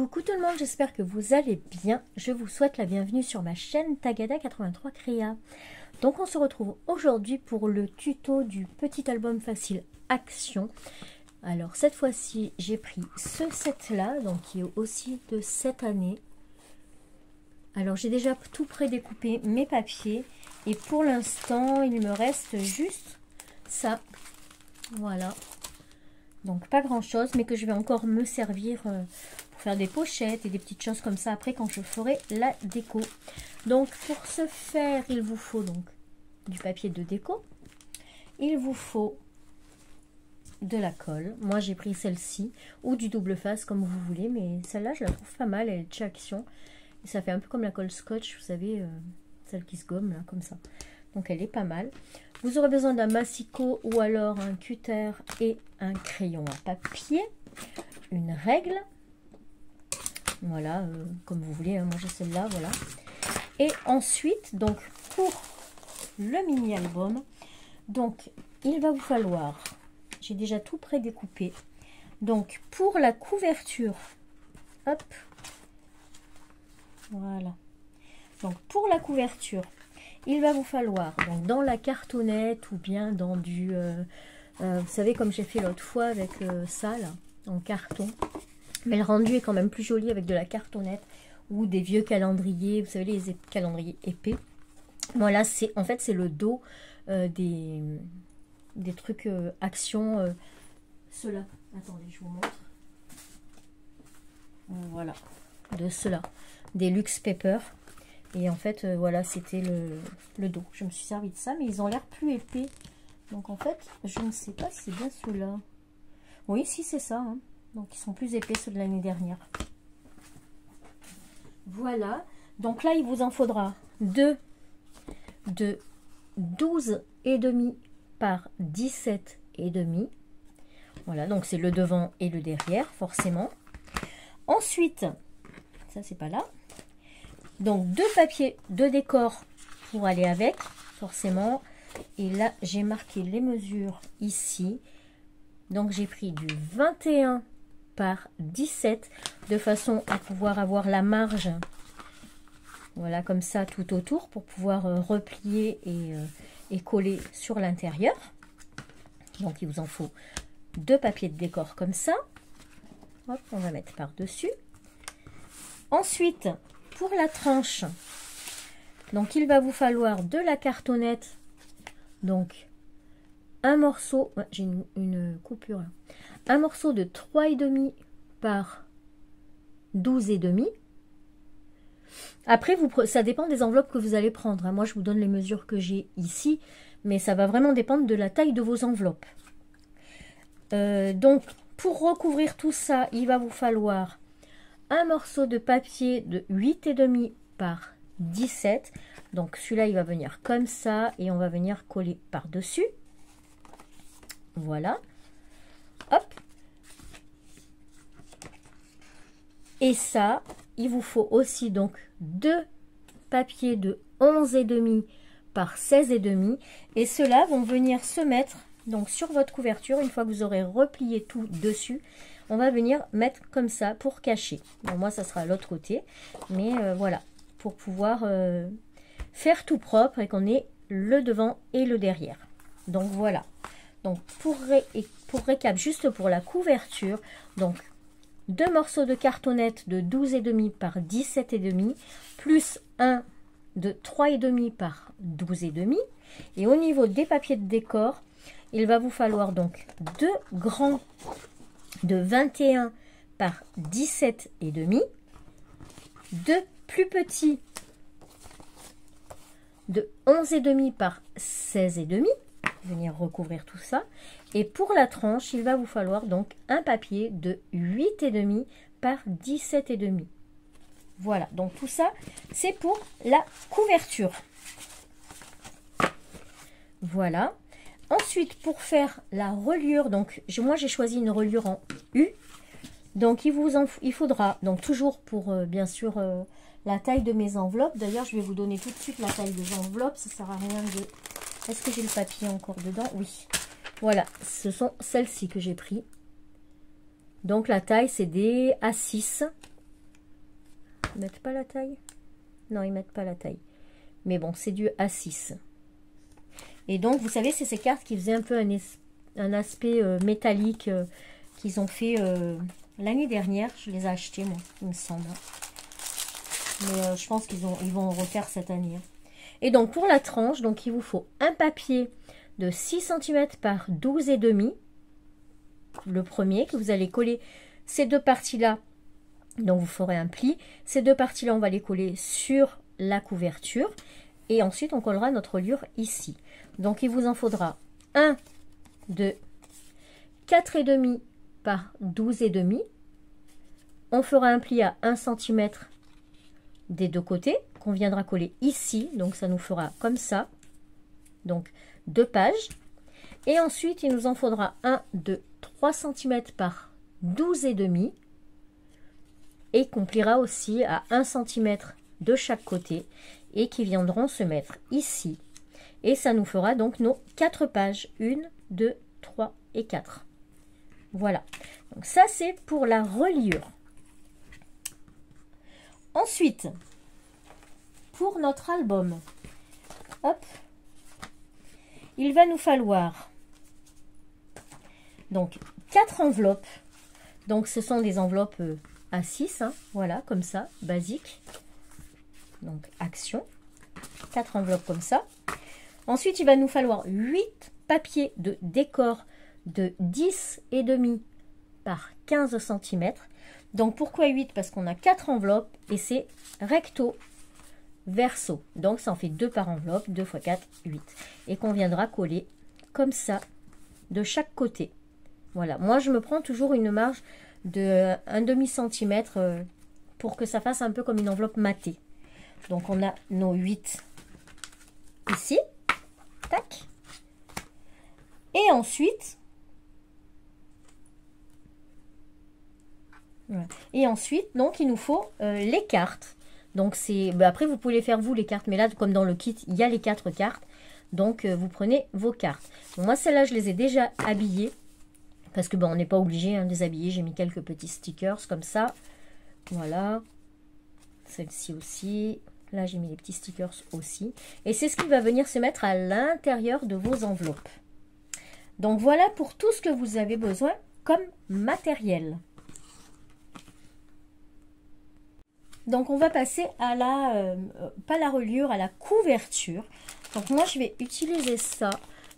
Coucou tout le monde, j'espère que vous allez bien. Je vous souhaite la bienvenue sur ma chaîne Tagada83 Créa. Donc on se retrouve aujourd'hui pour le tuto du petit album facile Action. Alors cette fois-ci j'ai pris ce set là, donc qui est aussi de cette année. Alors j'ai déjà tout prédécoupé mes papiers et pour l'instant il me reste juste ça. Voilà. Donc pas grand chose, mais que je vais encore me servir pour faire des pochettes et des petites choses comme ça après quand je ferai la déco. Donc pour ce faire, il vous faut donc du papier de déco. Il vous faut de la colle. Moi j'ai pris celle-ci ou du double face comme vous voulez, mais celle-là je la trouve pas mal, elle est de chez Action. Et ça fait un peu comme la colle scotch, vous savez, celle qui se gomme là, comme ça. Donc elle est pas mal. Vous aurez besoin d'un massicot ou alors un cutter et un crayon à papier, une règle, voilà, comme vous voulez, hein, moi j'ai celle-là, voilà. Et ensuite, donc pour le mini album, donc il va vous falloir, j'ai déjà tout prédécoupé, donc pour la couverture, hop, voilà, donc pour la couverture, il va vous falloir donc dans la cartonnette ou bien dans du, vous savez comme j'ai fait l'autre fois avec ça là, en carton. Mais le rendu est quand même plus joli avec de la cartonnette ou des vieux calendriers, vous savez les calendriers épais. Voilà, c'est en fait c'est le dos des trucs Action, ceux-là. Attendez, je vous montre. Voilà, de ceux-là, des Luxe Paper. Et en fait, voilà, c'était le dos. Je me suis servi de ça, mais ils ont l'air plus épais. Donc en fait, je ne sais pas si c'est bien ceux-là. Oui, si c'est ça. Hein. Donc ils sont plus épais ceux de l'année dernière. Voilà. Donc là, il vous en faudra deux de 12,5 par 17,5. Voilà, donc c'est le devant et le derrière, forcément. Ensuite, ça c'est pas là. Donc deux papiers de décor pour aller avec, forcément. Et là, j'ai marqué les mesures ici. Donc j'ai pris du 21 par 17 de façon à pouvoir avoir la marge. Voilà, comme ça tout autour pour pouvoir replier et coller sur l'intérieur. Donc il vous en faut deux papiers de décor comme ça. Hop, on va mettre par-dessus. Ensuite, pour la tranche, donc il va vous falloir de la cartonnette, donc un morceau, j'ai une coupure là, un morceau de 3,5 par 12,5. Après, ça dépend des enveloppes que vous allez prendre. Moi, je vous donne les mesures que j'ai ici, mais ça va vraiment dépendre de la taille de vos enveloppes. Donc, pour recouvrir tout ça, il va vous falloir un morceau de papier de 8,5 par 17. Donc celui-là, il va venir comme ça et on va venir coller par-dessus. Voilà. Hop. Et ça, il vous faut aussi donc deux papiers de 11,5 par 16,5. Et ceux-là vont venir se mettre donc sur votre couverture une fois que vous aurez replié tout dessus. On va venir mettre comme ça pour cacher. Bon, moi, ça sera à l'autre côté. Mais voilà, pour pouvoir faire tout propre et qu'on ait le devant et le derrière. Donc, voilà. Donc, pour récap, juste pour la couverture, donc, deux morceaux de cartonnette de 12,5 par 17,5, plus un de 3,5 par 12,5. Et au niveau des papiers de décor, il va vous falloir donc deux grands de 21 par 17,5, deux plus petits de 11,5 par 16,5, venir recouvrir tout ça. Et pour la tranche, il va vous falloir donc un papier de 8,5 par 17,5. Voilà, donc tout ça, c'est pour la couverture. Voilà. Ensuite, pour faire la reliure, donc moi j'ai choisi une reliure en U. Donc il faudra, donc toujours pour bien sûr la taille de mes enveloppes. D'ailleurs, je vais vous donner tout de suite la taille des enveloppes. Ça ne sert à rien de... Est-ce que j'ai le papier encore dedans? Oui. Voilà, ce sont celles-ci que j'ai pris. Donc la taille, c'est des A6. Ils mettent pas la taille? Non, ils mettent pas la taille. Mais bon, c'est du A6. Et donc, vous savez, c'est ces cartes qui faisaient un peu un aspect métallique qu'ils ont fait l'année dernière. Je les ai achetées, moi, il me semble. Mais je pense qu'ils vont refaire cette année. Et donc, pour la tranche, donc il vous faut un papier de 6 cm par 12,5. Le premier, que vous allez coller ces deux parties-là. Donc, vous ferez un pli. Ces deux parties-là, on va les coller sur la couverture. Et ensuite, on collera notre reliure ici. Donc, il vous en faudra un de 4,5 par 12,5. On fera un pli à 1 cm des deux côtés qu'on viendra coller ici. Donc, ça nous fera comme ça. Donc, 2 pages. Et ensuite, il nous en faudra un de 3 cm par 12,5 et qu'on pliera aussi à 1 cm de chaque côté et qui viendront se mettre ici. Et ça nous fera donc nos 4 pages. 1, 2, 3 et 4. Voilà. Donc ça, c'est pour la reliure. Ensuite, pour notre album, hop, il va nous falloir donc 4 enveloppes. Donc ce sont des enveloppes A6, hein, voilà, comme ça, basique. Donc action, 4 enveloppes comme ça. Ensuite, il va nous falloir 8 papiers de décor de 10,5 par 15 cm. Donc pourquoi 8? Parce qu'on a 4 enveloppes et c'est recto verso. Donc ça en fait 2 par enveloppe, 2 x 4, 8. Et qu'on viendra coller comme ça de chaque côté. Voilà, moi je me prends toujours une marge de 1/2 cm pour que ça fasse un peu comme une enveloppe matée. Donc on a nos 8 ici. Tac. Et ensuite, voilà. Et ensuite, donc il nous faut les cartes. Donc c'est, après vous pouvez les faire vous les cartes, mais là comme dans le kit il y a les 4 cartes, donc vous prenez vos cartes. Donc, moi celles-là je les ai déjà habillées parce que on n'est pas obligé de les habiller. J'ai mis quelques petits stickers comme ça, voilà. Celle-ci aussi. Là, j'ai mis les petits stickers aussi. Et c'est ce qui va venir se mettre à l'intérieur de vos enveloppes. Donc, voilà pour tout ce que vous avez besoin comme matériel. Donc, on va passer à la, pas la reliure, à la couverture. Donc, moi, je vais utiliser ça.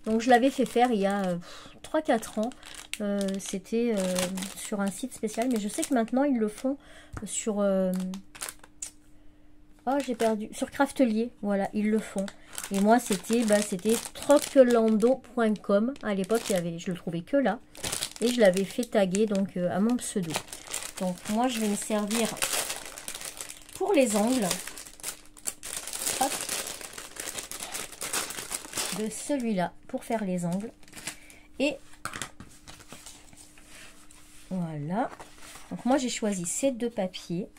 Donc, je l'avais fait faire il y a 3-4 ans. C'était sur un site spécial. Mais je sais que maintenant, ils le font sur... oh, j'ai perdu. Sur Craftelier, voilà, ils le font. Et moi, c'était troplando.com. À l'époque, je le trouvais que là. Et je l'avais fait taguer donc à mon pseudo. Donc, moi, je vais me servir pour les ongles. Hop. De celui-là pour faire les ongles. Et voilà. Donc, moi, j'ai choisi ces deux papiers.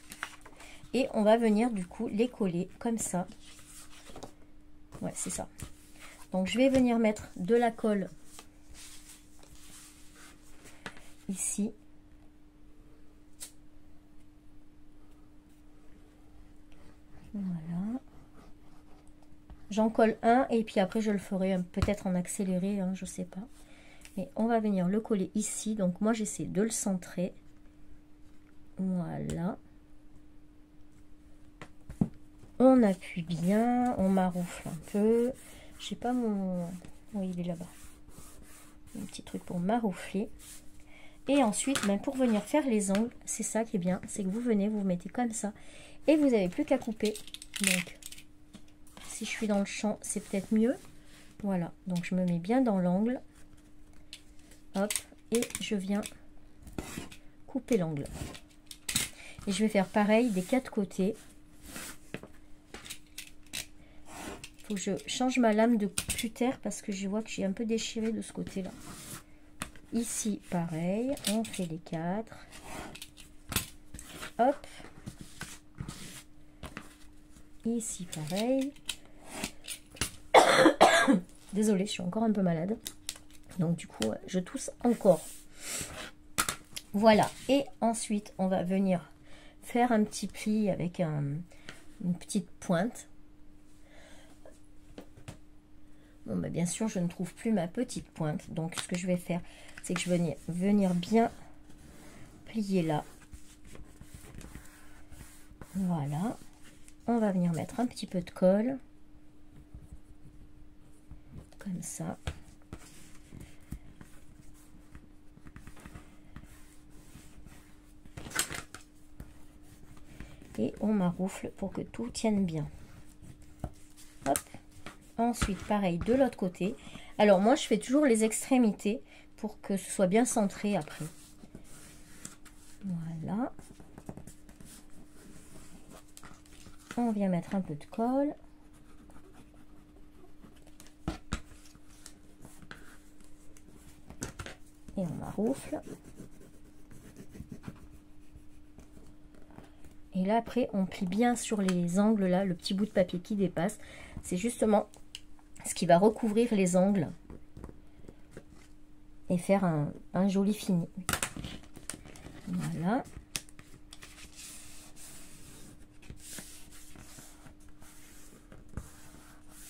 Et on va venir du coup les coller comme ça. Ouais, c'est ça. Donc je vais venir mettre de la colle ici. Voilà. J'en colle un et puis après je le ferai peut-être en accéléré, hein, je sais pas. Et on va venir le coller ici. Donc moi j'essaie de le centrer. Voilà. On appuie bien, on maroufle un peu. Je sais pas mon... Oui, il est là-bas. Un petit truc pour maroufler. Et ensuite, pour venir faire les ongles, c'est ça qui est bien. C'est que vous venez, vous mettez comme ça. Et vous n'avez plus qu'à couper. Donc, si je suis dans le champ, c'est peut-être mieux. Voilà. Donc, je me mets bien dans l'angle. Hop. Et je viens couper l'angle. Et je vais faire pareil des 4 côtés. Il faut que je change ma lame de cutter parce que je vois que j'ai un peu déchiré de ce côté-là. Ici, pareil, on fait les 4. Hop. Ici, pareil. Désolée, je suis encore un peu malade. Donc, du coup, je tousse encore. Voilà. Et ensuite, on va venir faire un petit pli avec une petite pointe. Bon, bah, bien sûr, je ne trouve plus ma petite pointe. Donc, ce que je vais faire, c'est que je vais venir bien plier là. Voilà. On va venir mettre un petit peu de colle. Comme ça. Et on maroufle pour que tout tienne bien. Hop. Ensuite, pareil de l'autre côté. Alors moi, je fais toujours les extrémités pour que ce soit bien centré après. Voilà. On vient mettre un peu de colle. Et on maroufle. Et là, après, on plie bien sur les angles, là, le petit bout de papier qui dépasse. C'est justement ce qui va recouvrir les angles et faire un joli fini. Voilà.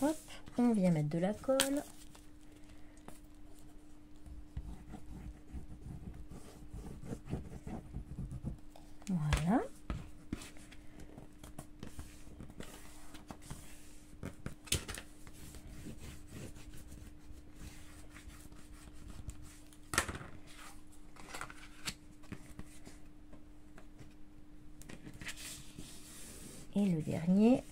Hop, on vient mettre de la colle. Voilà. Et le dernier.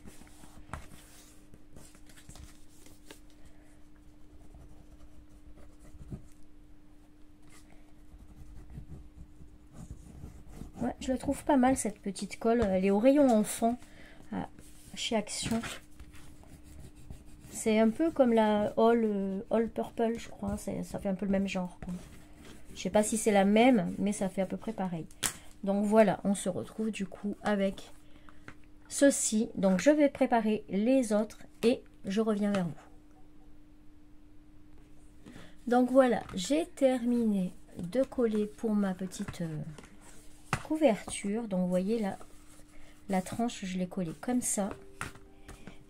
Ouais, je la trouve pas mal cette petite colle. Elle est au rayon enfant chez Action. C'est un peu comme la All Purple, je crois. Ça fait un peu le même genre, quoi. Je sais pas si c'est la même, mais ça fait à peu près pareil. Donc voilà, on se retrouve du coup avec ceci. Donc je vais préparer les autres et je reviens vers vous. Donc voilà, j'ai terminé de coller pour ma petite couverture. Donc vous voyez là, la tranche, je l'ai collée comme ça.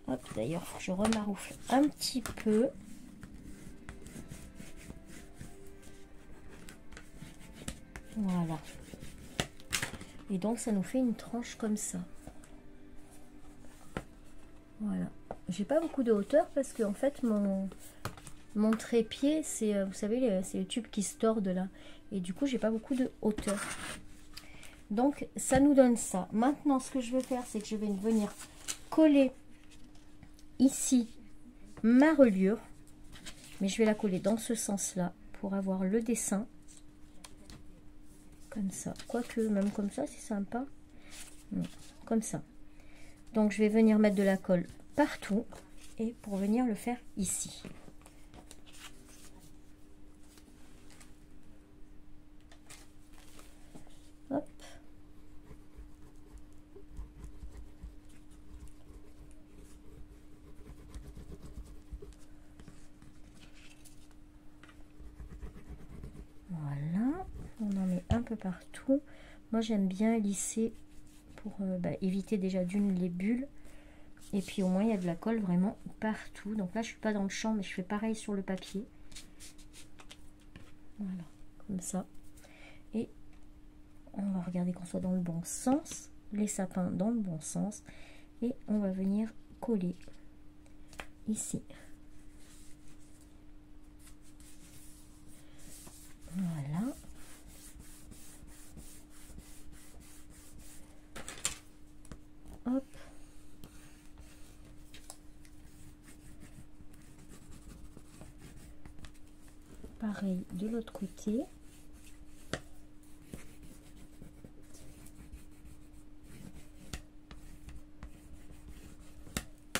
Hop, d'ailleurs, je remaroufle un petit peu. Voilà. Et donc ça nous fait une tranche comme ça. Voilà. J'ai pas beaucoup de hauteur parce que en fait mon trépied, c'est, vous savez, c'est le tube qui se tord là. Et du coup, j'ai pas beaucoup de hauteur. Donc ça nous donne ça. Maintenant, ce que je vais faire, c'est que je vais venir coller ici ma reliure. Mais je vais la coller dans ce sens-là pour avoir le dessin. Comme ça. Quoique, même comme ça, c'est sympa. Non, comme ça. Donc, je vais venir mettre de la colle partout. Et pour venir le faire ici. Hop. Voilà. On en met un peu partout. Moi, j'aime bien lisser pour éviter déjà d'une les bulles. Et puis au moins, il y a de la colle vraiment partout. Donc là, je suis pas dans le champ, mais je fais pareil sur le papier. Voilà, comme ça. Et on va regarder qu'on soit dans le bon sens. Les sapins dans le bon sens. Et on va venir coller ici. Voilà. Hop. Pareil de l'autre côté.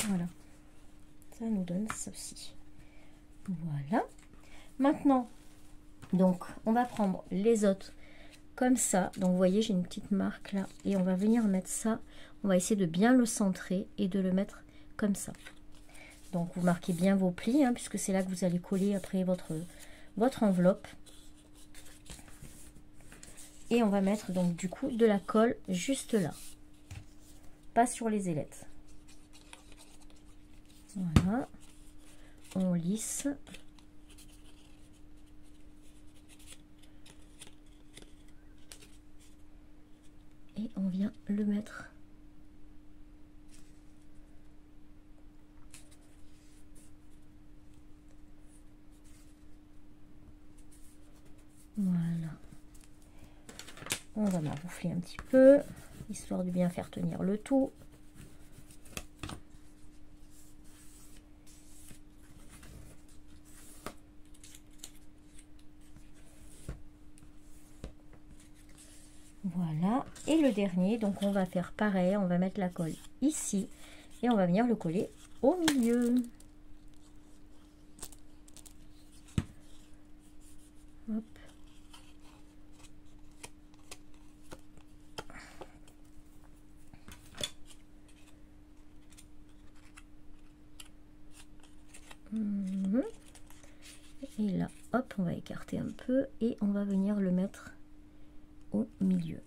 Voilà. Ça nous donne ceci. Voilà. Maintenant, donc, on va prendre les autres comme ça. Donc, vous voyez, j'ai une petite marque là. Et on va venir mettre ça. On va essayer de bien le centrer et de le mettre comme ça. Donc, vous marquez bien vos plis, hein, puisque c'est là que vous allez coller après votre enveloppe. Et on va mettre donc du coup de la colle juste là, pas sur les ailettes. Voilà, on lisse. Et on vient le mettre. Voilà. On va maroufler un petit peu, histoire de bien faire tenir le tout. Voilà, et le dernier, donc on va faire pareil, on va mettre la colle ici et on va venir le coller au milieu. Hop. Et là, hop, on va écarter un peu et on va venir le mettre au milieu.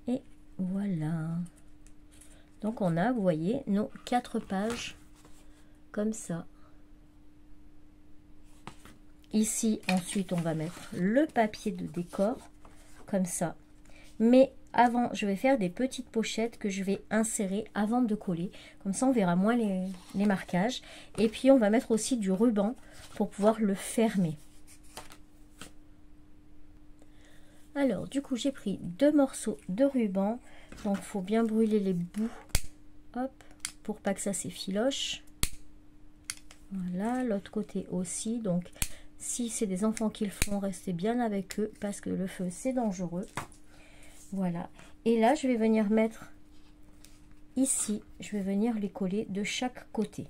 Et voilà. Donc on a, vous voyez, nos 4 pages comme ça. Ici, ensuite, on va mettre le papier de décor, comme ça. Mais avant, je vais faire des petites pochettes que je vais insérer avant de coller. Comme ça, on verra moins les marquages. Et puis, on va mettre aussi du ruban pour pouvoir le fermer. Alors, du coup, j'ai pris 2 morceaux de ruban. Donc, il faut bien brûler les bouts. Hop, pour pas que ça s'effiloche. Voilà, l'autre côté aussi. Donc, si c'est des enfants qui le font, restez bien avec eux parce que le feu, c'est dangereux. Voilà. Et là, je vais venir mettre ici, je vais venir les coller de chaque côté.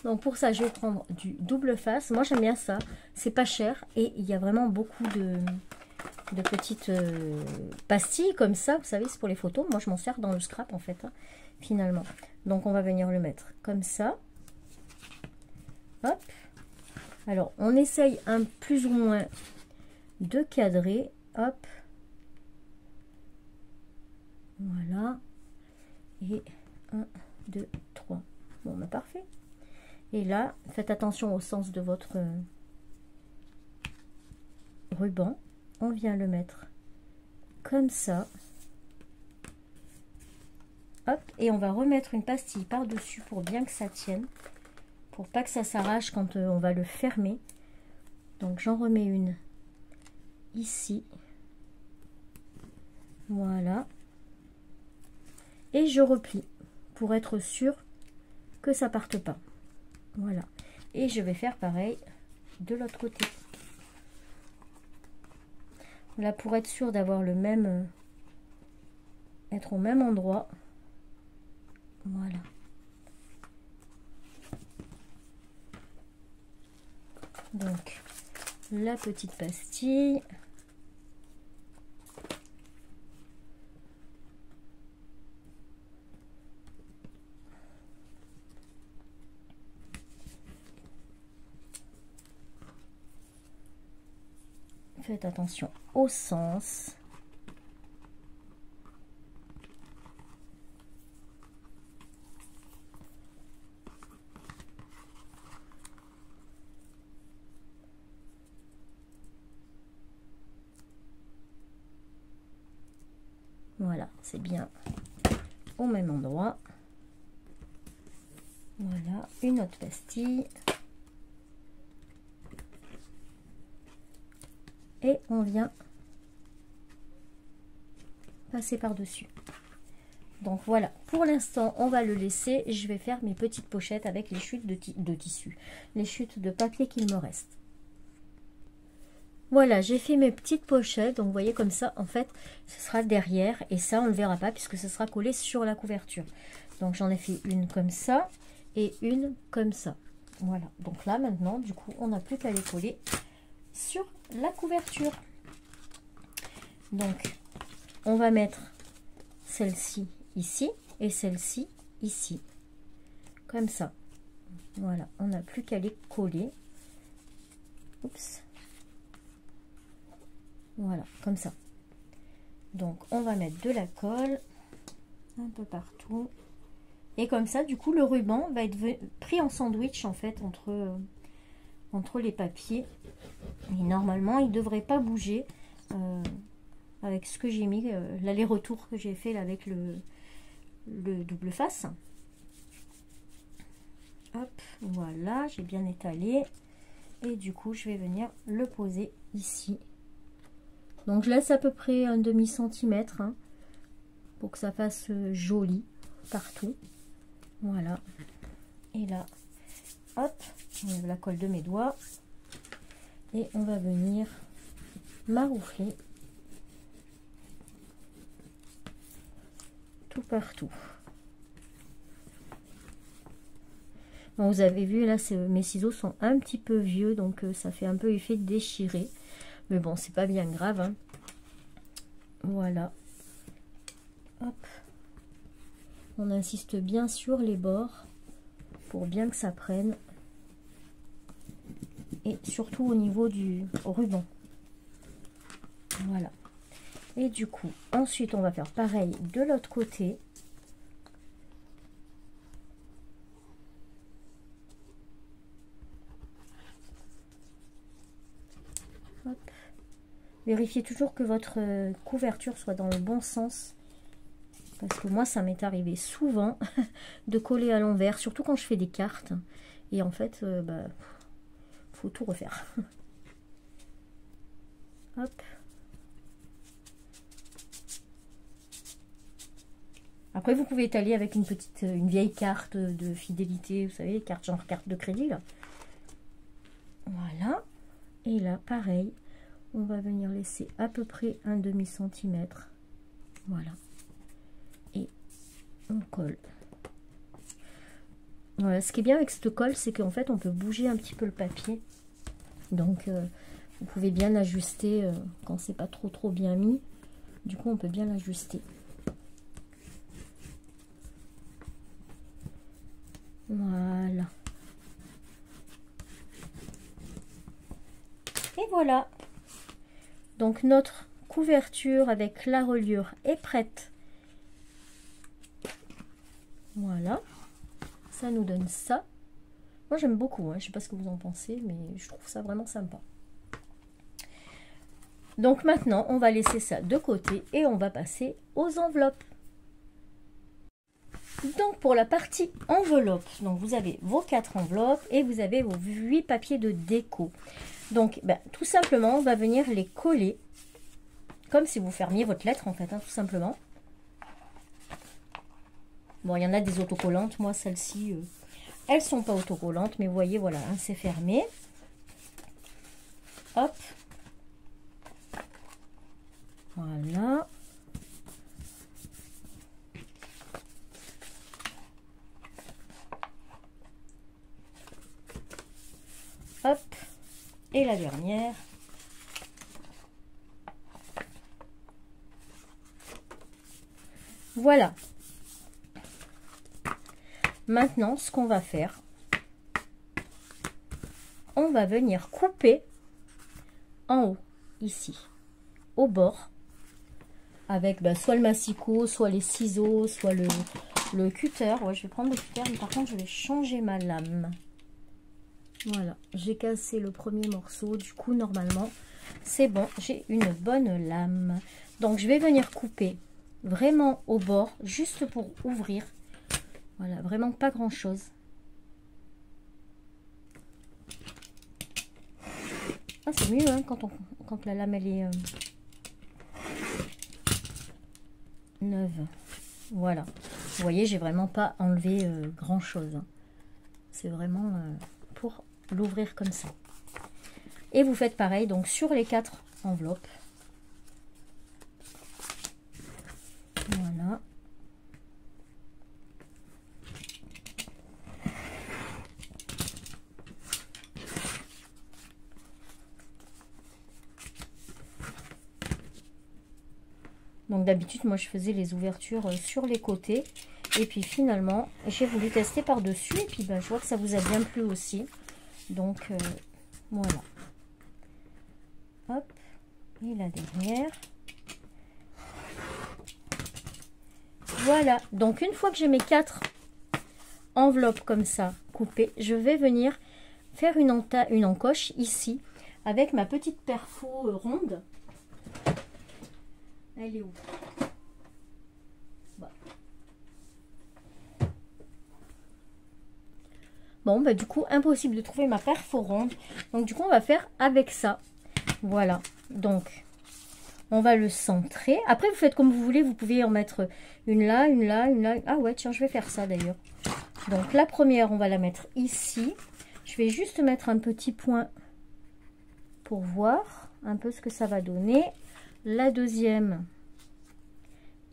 Donc, pour ça, je vais prendre du double face. Moi, j'aime bien ça. C'est pas cher et il y a vraiment beaucoup de petites pastilles comme ça. Vous savez, c'est pour les photos. Moi, je m'en sers dans le scrap, en fait, hein, finalement. Donc, on va venir le mettre comme ça. Hop. Alors, on essaye un plus ou moins de cadrer. Hop. Voilà. Et 1, 2, 3. Bon, bah parfait. Et là, faites attention au sens de votre ruban. On vient le mettre comme ça. Hop. Et on va remettre une pastille par-dessus pour bien que ça tienne. Pour pas que ça s'arrache quand on va le fermer. Donc j'en remets une ici. Voilà. Et je replie pour être sûr que ça parte pas. Voilà. Et je vais faire pareil de l'autre côté. Là, pour être sûr d'avoir le même, être au même endroit. Voilà. Donc, la petite pastille. Faites attention au sens. Voilà, c'est bien au même endroit. Voilà, une autre pastille. Et on vient passer par-dessus. Donc voilà, pour l'instant, on va le laisser. Je vais faire mes petites pochettes avec les chutes de tissu, les chutes de papier qu'il me reste. Voilà, j'ai fait mes petites pochettes. Donc vous voyez comme ça, en fait, ce sera derrière. Et ça, on ne le verra pas puisque ce sera collé sur la couverture. Donc j'en ai fait une comme ça et une comme ça. Voilà, donc là maintenant, du coup, on n'a plus qu'à les coller sur la couverture. Donc, on va mettre celle-ci ici et celle-ci ici. Comme ça. Voilà, on n'a plus qu'à les coller. Oups. Voilà, comme ça. Donc, on va mettre de la colle un peu partout. Et comme ça, du coup, le ruban va être pris en sandwich, en fait, entre les papiers. Et normalement, il ne devrait pas bouger avec ce que j'ai mis, l'aller-retour que j'ai fait là, avec le double face. Hop, voilà, j'ai bien étalé. Et du coup, je vais venir le poser ici. Donc, je laisse à peu près un demi-centimètre hein, pour que ça fasse joli partout. Voilà. Et là, hop, j'enlève la colle de mes doigts. Et on va venir maroufler tout partout. Bon, vous avez vu là, mes ciseaux sont un petit peu vieux, donc ça fait un peu effet déchiré. Mais bon, c'est pas bien grave. Hein. Voilà. Hop. On insiste bien sur les bords pour bien que ça prenne. Et surtout au niveau du ruban. Voilà. Et du coup, ensuite, on va faire pareil de l'autre côté. Hop. Vérifiez toujours que votre couverture soit dans le bon sens. Parce que moi, ça m'est arrivé souvent de coller à l'envers, surtout quand je fais des cartes. Et en fait, faut tout refaire. Hop. Après, vous pouvez étaler avec une vieille carte de fidélité, vous savez, genre carte de crédit, là. Voilà. Et là, pareil, on va venir laisser à peu près un demi-centimètre. Voilà. Et on colle. Voilà, ce qui est bien avec cette colle, c'est qu'en fait, on peut bouger un petit peu le papier. Donc, vous pouvez bien l'ajuster quand c'est pas trop bien mis. Du coup, on peut bien l'ajuster. Voilà. Et voilà. Donc, notre couverture avec la reliure est prête. Voilà. Ça nous donne ça. Moi, j'aime beaucoup. Hein. Je ne sais pas ce que vous en pensez, mais je trouve ça vraiment sympa. Donc, maintenant, on va laisser ça de côté et on va passer aux enveloppes. Donc, pour la partie enveloppe, donc vous avez vos 4 enveloppes et vous avez vos 8 papiers de déco. Donc, tout simplement, on va venir les coller comme si vous fermiez votre lettre, en fait, hein, tout simplement. Bon, il y en a des autocollantes. Moi, celles-ci, elles sont pas autocollantes, mais vous voyez, voilà, hein, c'est fermé. Hop. Voilà. Hop. Et la dernière. Voilà. Maintenant, ce qu'on va faire, on va venir couper en haut, ici, au bord, avec soit le massicot, soit les ciseaux, soit le cutter. Ouais, je vais prendre le cutter, mais par contre, je vais changer ma lame. Voilà, j'ai cassé le premier morceau, du coup, normalement, c'est bon, j'ai une bonne lame. Donc, je vais venir couper vraiment au bord, juste pour ouvrir. Voilà, vraiment pas grand chose. Ah, c'est mieux hein, quand la lame elle est neuve. Voilà. Vous voyez, j'ai vraiment pas enlevé grand chose. C'est vraiment pour l'ouvrir comme ça. Et vous faites pareil donc sur les 4 enveloppes. Voilà. Donc d'habitude, moi je faisais les ouvertures sur les côtés. Et puis finalement, j'ai voulu tester par-dessus. Et puis ben, je vois que ça vous a bien plu aussi. Donc voilà. Hop. Et la dernière. Voilà. Donc une fois que j'ai mes 4 enveloppes comme ça coupées, je vais venir faire une encoche ici avec ma petite perfo ronde. Elle est où? Bon, bah du coup, impossible de trouver ma perfo ronde. Donc du coup, on va faire avec ça. Voilà. Donc, on va le centrer. Après, vous faites comme vous voulez. Vous pouvez en mettre une là, une là, une là. Ah ouais, tiens, je vais faire ça d'ailleurs. Donc, la première, on va la mettre ici. Je vais juste mettre un petit point pour voir un peu ce que ça va donner. La deuxième,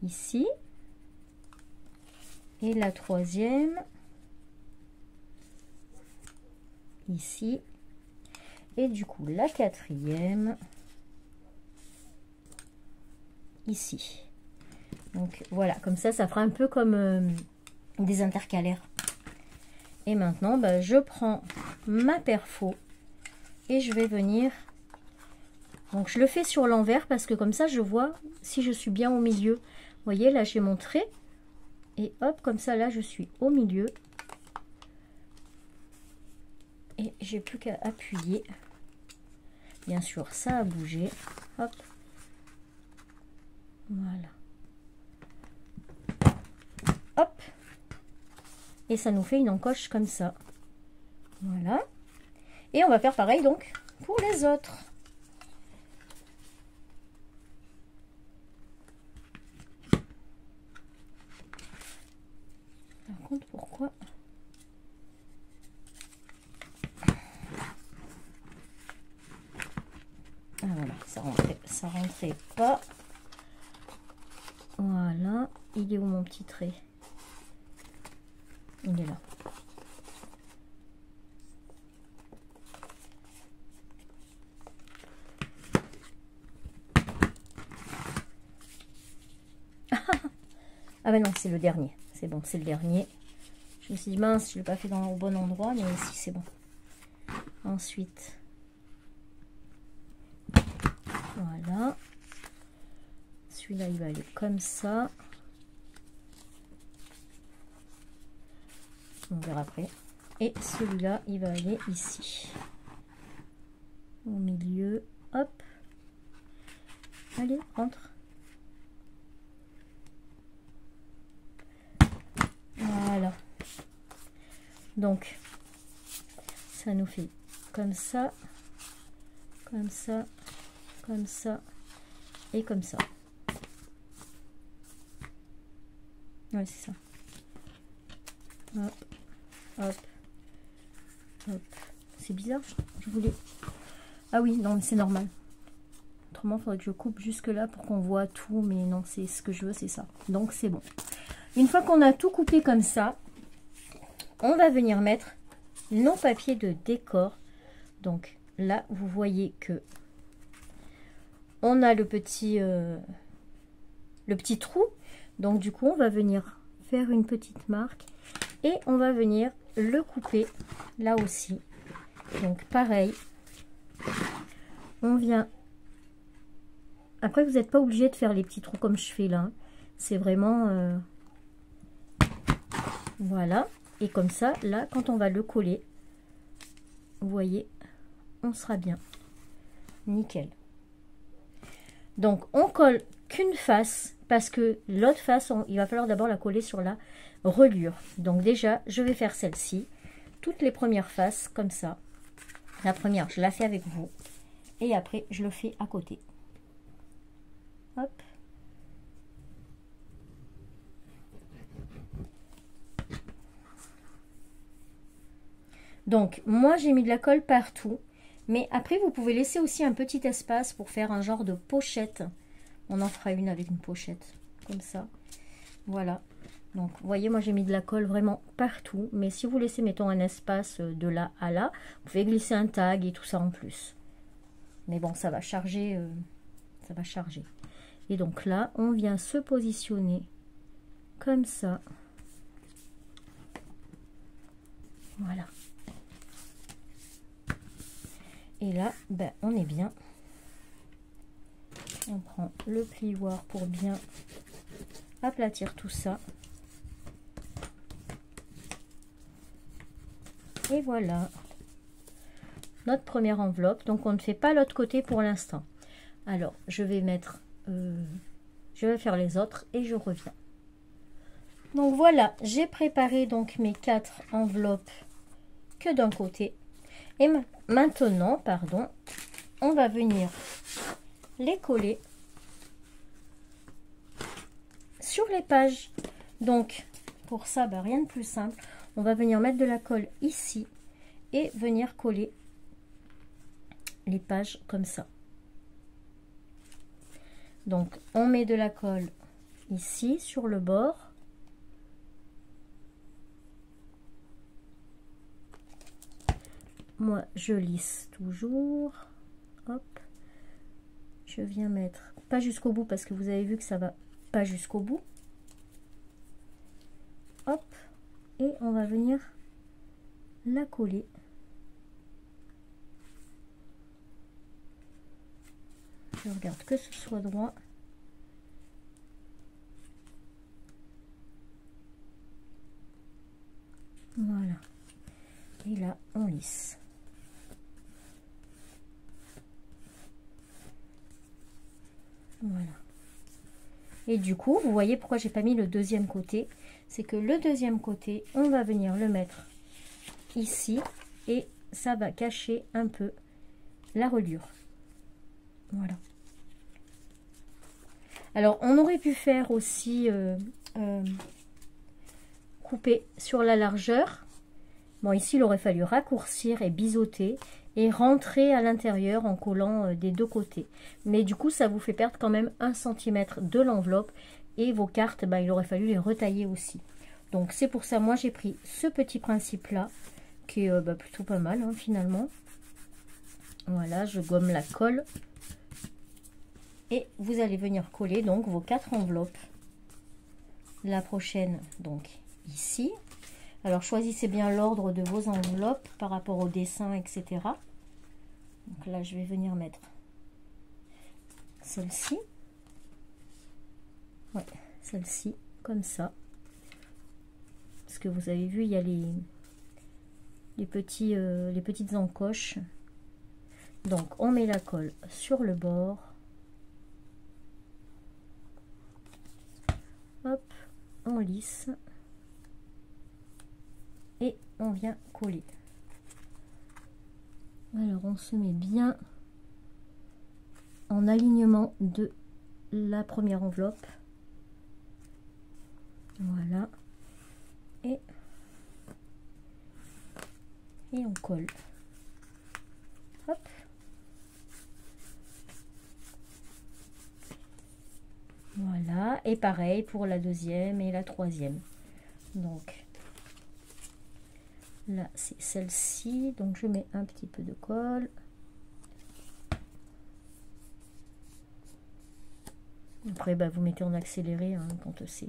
ici. Et la troisième, ici. Et du coup, la quatrième, ici. Donc voilà, comme ça fera un peu comme des intercalaires. Et maintenant, bah, je prends ma perfo et je vais venir. Donc je le fais sur l'envers parce que comme ça, je vois si je suis bien au milieu. Vous voyez, là j'ai mon trait. Et hop, comme ça, là je suis au milieu. Et j'ai plus qu'à appuyer. Bien sûr, ça a bougé. Hop. Voilà. Hop. Et ça nous fait une encoche comme ça. Voilà. Et on va faire pareil donc pour les autres. Par contre, pourquoi? Ah voilà, ça rentrait pas. Voilà. Il est où mon petit trait? Il est là. Ah ben non, c'est le dernier. C'est bon, c'est le dernier. Je me suis dit, mince, je ne l'ai pas fait au bon endroit, mais ici, c'est bon. Ensuite, voilà. Celui-là, il va aller comme ça. On verra après. Et celui-là, il va aller ici. Au milieu. Hop. Allez, rentre. Voilà. Donc, ça nous fait comme ça, comme ça, comme ça et comme ça. Ouais, c'est ça. Hop, hop, hop. C'est bizarre, je voulais... Ah oui, non, c'est normal. Autrement, il faudrait que je coupe jusque là pour qu'on voit tout, mais non, c'est ce que je veux, c'est ça. Donc, c'est bon. Une fois qu'on a tout coupé comme ça, on va venir mettre nos papiers de décor. Donc là, vous voyez que on a le petit trou. Donc du coup, on va venir faire une petite marque et on va venir le couper là aussi. Donc pareil, on vient. Après, vous n'êtes pas obligé de faire les petits trous comme je fais là. C'est vraiment voilà. Et comme ça, là, quand on va le coller, vous voyez, on sera bien. Nickel. Donc, on colle qu'une face parce que l'autre face, il va falloir d'abord la coller sur la reliure. Donc déjà, je vais faire celle-ci. Toutes les premières faces, comme ça. La première, je la fais avec vous. Et après, je le fais à côté. Hop. Donc, moi, j'ai mis de la colle partout. Mais après, vous pouvez laisser aussi un petit espace pour faire un genre de pochette. On en fera une avec une pochette, comme ça. Voilà. Donc, vous voyez, moi, j'ai mis de la colle vraiment partout. Mais si vous laissez, mettons, un espace de là à là, vous pouvez glisser un tag et tout ça en plus. Mais bon, ça va charger. Ça va charger. Et donc là, on vient se positionner comme ça. Voilà. Et là, ben, on est bien. On prend le plioir pour bien aplatir tout ça. Et voilà. Notre première enveloppe. Donc, on ne fait pas l'autre côté pour l'instant. Alors, je vais mettre... je vais faire les autres et je reviens. Donc, voilà. J'ai préparé donc mes 4 enveloppes que d'un côté. Et maintenant, pardon, on va venir les coller sur les pages. Donc, pour ça, bah, rien de plus simple. On va venir mettre de la colle ici et venir coller les pages comme ça. Donc, on met de la colle ici sur le bord. Moi, je lisse toujours. Hop. Je viens mettre, pas jusqu'au bout parce que vous avez vu que ça va pas jusqu'au bout. Hop. Et on va venir la coller. Je regarde que ce soit droit. Voilà. Et là, on lisse. Voilà. Et du coup, vous voyez pourquoi j'ai pas mis le deuxième côté. C'est que le deuxième côté, on va venir le mettre ici. Et ça va cacher un peu la reliure. Voilà. Alors, on aurait pu faire aussi couper sur la largeur. Bon, ici, il aurait fallu raccourcir et biseauter et rentrer à l'intérieur en collant des deux côtés. Mais du coup, ça vous fait perdre quand même 1 cm de l'enveloppe et vos cartes, bah, il aurait fallu les retailler aussi. Donc, c'est pour ça, moi, j'ai pris ce petit principe-là qui est bah, plutôt pas mal, hein, finalement. Voilà, je gomme la colle. Et vous allez venir coller donc vos 4 enveloppes. La prochaine, donc ici. Alors choisissez bien l'ordre de vos enveloppes par rapport au dessin, etc. Donc là, je vais venir mettre celle-ci. Ouais, celle-ci, comme ça. Parce que vous avez vu, il y a les petites encoches. Donc, on met la colle sur le bord. Hop, on lisse. Et on vient coller. Alors, on se met bien en alignement de la première enveloppe. Voilà. Et on colle. Hop. Voilà. Et pareil pour la deuxième et la troisième. Donc, là, c'est celle-ci. Donc, je mets un petit peu de colle. Après, bah, vous mettez en accéléré hein, quand c'est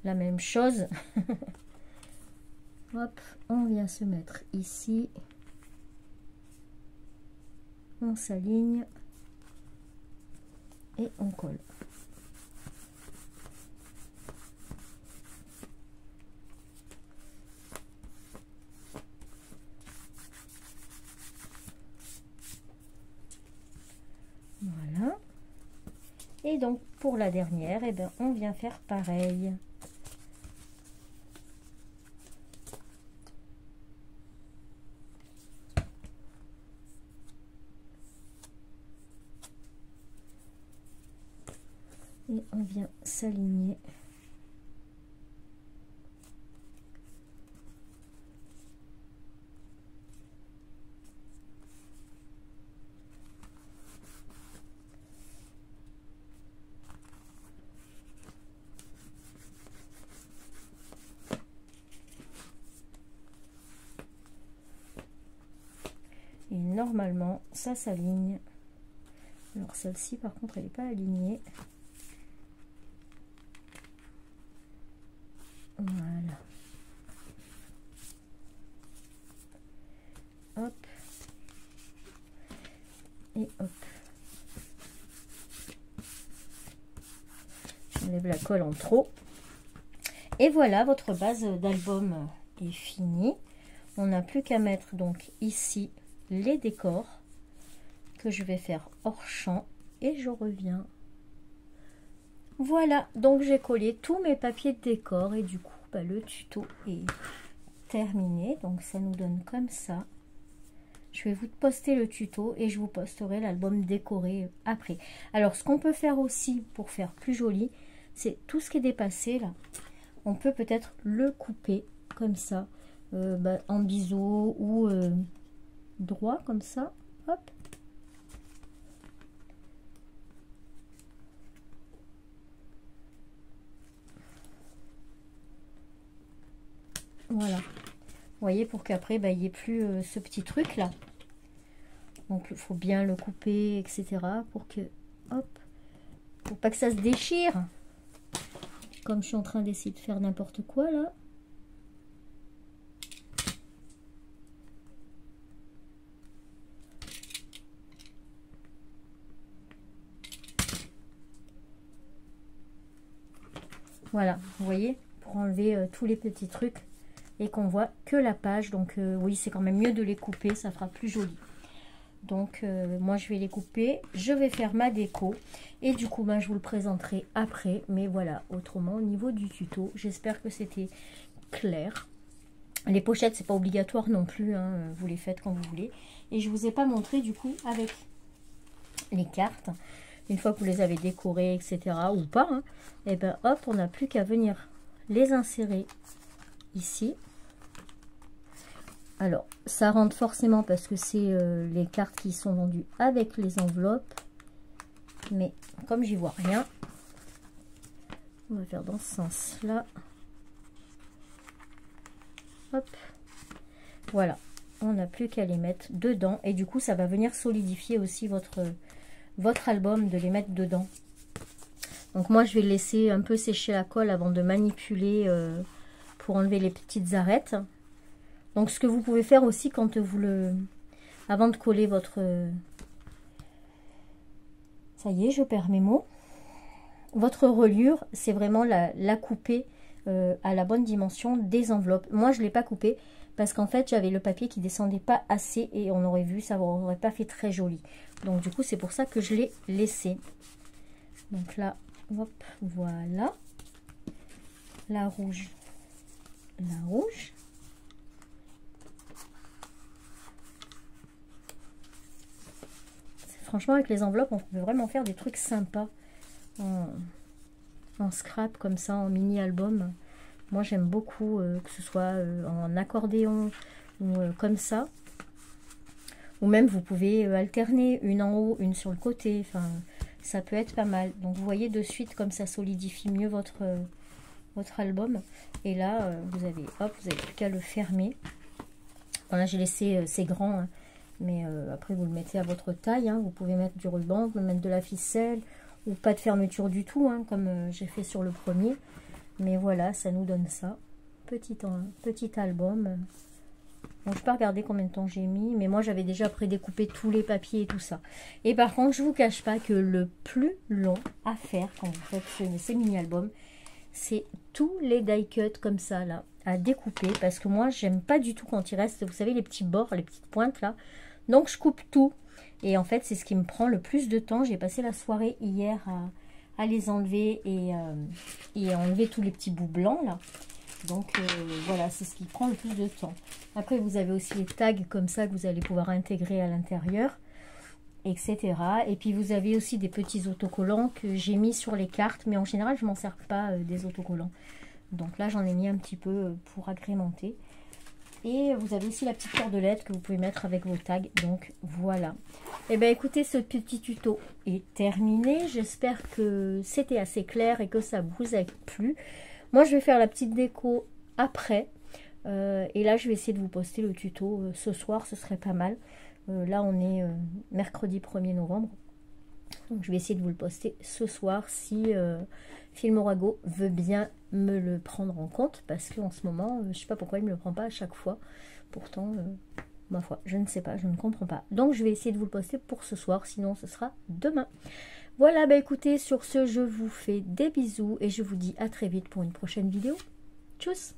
la même chose. Hop, on vient se mettre ici. On s'aligne. Et on colle. Voilà. Et donc pour la dernière, eh ben, on vient faire pareil. Et on vient s'aligner. Et normalement, ça s'aligne. Alors celle-ci, par contre, elle n'est pas alignée. Voilà. Hop. Et hop. J'enlève la colle en trop. Et voilà, votre base d'album est finie. On n'a plus qu'à mettre donc ici les décors que je vais faire hors champ et je reviens. Voilà, donc j'ai collé tous mes papiers de décor et du coup le tuto est terminé. Donc ça nous donne comme ça. Je vais vous poster le tuto et je vous posterai l'album décoré après. Alors ce qu'on peut faire aussi pour faire plus joli, c'est tout ce qui est dépassé là. On peut peut-être le couper comme ça, en biseau ou droit comme ça. Hop. Voilà. Vous voyez, pour qu'après, il n'y ait plus ce petit truc là. Donc, il faut bien le couper, etc. Pour que, hop, pour pas que ça se déchire. Comme je suis en train d'essayer de faire n'importe quoi là. Voilà, vous voyez, pour enlever tous les petits trucs et qu'on voit que la page. Donc oui, c'est quand même mieux de les couper, ça fera plus joli. Donc moi je vais les couper, je vais faire ma déco et du coup je vous le présenterai après. Mais voilà, autrement au niveau du tuto, j'espère que c'était clair. Les pochettes c'est pas obligatoire non plus, hein, vous les faites quand vous voulez. Et je vous ai pas montré du coup avec les cartes, une fois que vous les avez décorées, etc. ou pas, hein, et ben hop, on n'a plus qu'à venir les insérer ici. Alors, ça rentre forcément parce que c'est les cartes qui sont vendues avec les enveloppes. Mais comme j'y vois rien, on va faire dans ce sens-là. Hop. Voilà. On n'a plus qu'à les mettre dedans. Et du coup, ça va venir solidifier aussi votre album, de les mettre dedans. Donc moi, je vais laisser un peu sécher la colle avant de manipuler pour enlever les petites arêtes. Donc ce que vous pouvez faire aussi quand vous avant de coller votre... Ça y est, je perds mes mots. Votre reliure, c'est vraiment la couper à la bonne dimension des enveloppes. Moi, je ne l'ai pas coupée parce qu'en fait, j'avais le papier qui descendait pas assez et on aurait vu, ça n'aurait pas fait très joli. Donc du coup, c'est pour ça que je l'ai laissé. Donc là, hop, voilà. La rouge. La rouge. Franchement, avec les enveloppes, on peut vraiment faire des trucs sympas en scrap, comme ça, en mini-album. Moi, j'aime beaucoup que ce soit en accordéon ou comme ça. Ou même, vous pouvez alterner une en haut, une sur le côté. Enfin, ça peut être pas mal. Donc, vous voyez de suite comme ça solidifie mieux votre album. Et là, vous avez plus qu'à le fermer. Bon, là, j'ai laissé c'est grand, hein. Mais après, vous le mettez à votre taille. Hein. Vous pouvez mettre du ruban, vous pouvez mettre de la ficelle ou pas de fermeture du tout, hein, comme j'ai fait sur le premier. Mais voilà, ça nous donne ça. Petit album. Donc, je ne vais pas regarder combien de temps j'ai mis. Mais moi, j'avais déjà prédécoupé tous les papiers et tout ça. Et par contre, je ne vous cache pas que le plus long à faire quand vous faites ces mini-albums, c'est tous les die cuts comme ça, là, à découper. Parce que moi, j'aime pas du tout quand il reste, vous savez, les petits bords, les petites pointes, là. Donc, je coupe tout. Et en fait, c'est ce qui me prend le plus de temps. J'ai passé la soirée hier à les enlever et à enlever tous les petits bouts blancs, là. Donc, voilà, c'est ce qui prend le plus de temps. Après, vous avez aussi les tags comme ça que vous allez pouvoir intégrer à l'intérieur, etc. Et puis, vous avez aussi des petits autocollants que j'ai mis sur les cartes. Mais en général, je ne m'en sers pas des autocollants. Donc là, j'en ai mis un petit peu pour agrémenter. Et vous avez aussi la petite cordelette que vous pouvez mettre avec vos tags. Donc voilà. Et bien écoutez, ce petit tuto est terminé. J'espère que c'était assez clair et que ça vous a plu. Moi, je vais faire la petite déco après. Et là, je vais essayer de vous poster le tuto ce soir. Ce serait pas mal. Là, on est mercredi 1er novembre. Donc je vais essayer de vous le poster ce soir si Filmorago veut bien me le prendre en compte, parce qu'en ce moment, je sais pas pourquoi il ne me le prend pas à chaque fois. Pourtant, ma foi, je ne sais pas, je ne comprends pas. Donc je vais essayer de vous le poster pour ce soir, sinon ce sera demain. Voilà, bah écoutez, sur ce, je vous fais des bisous et je vous dis à très vite pour une prochaine vidéo. Tchuss!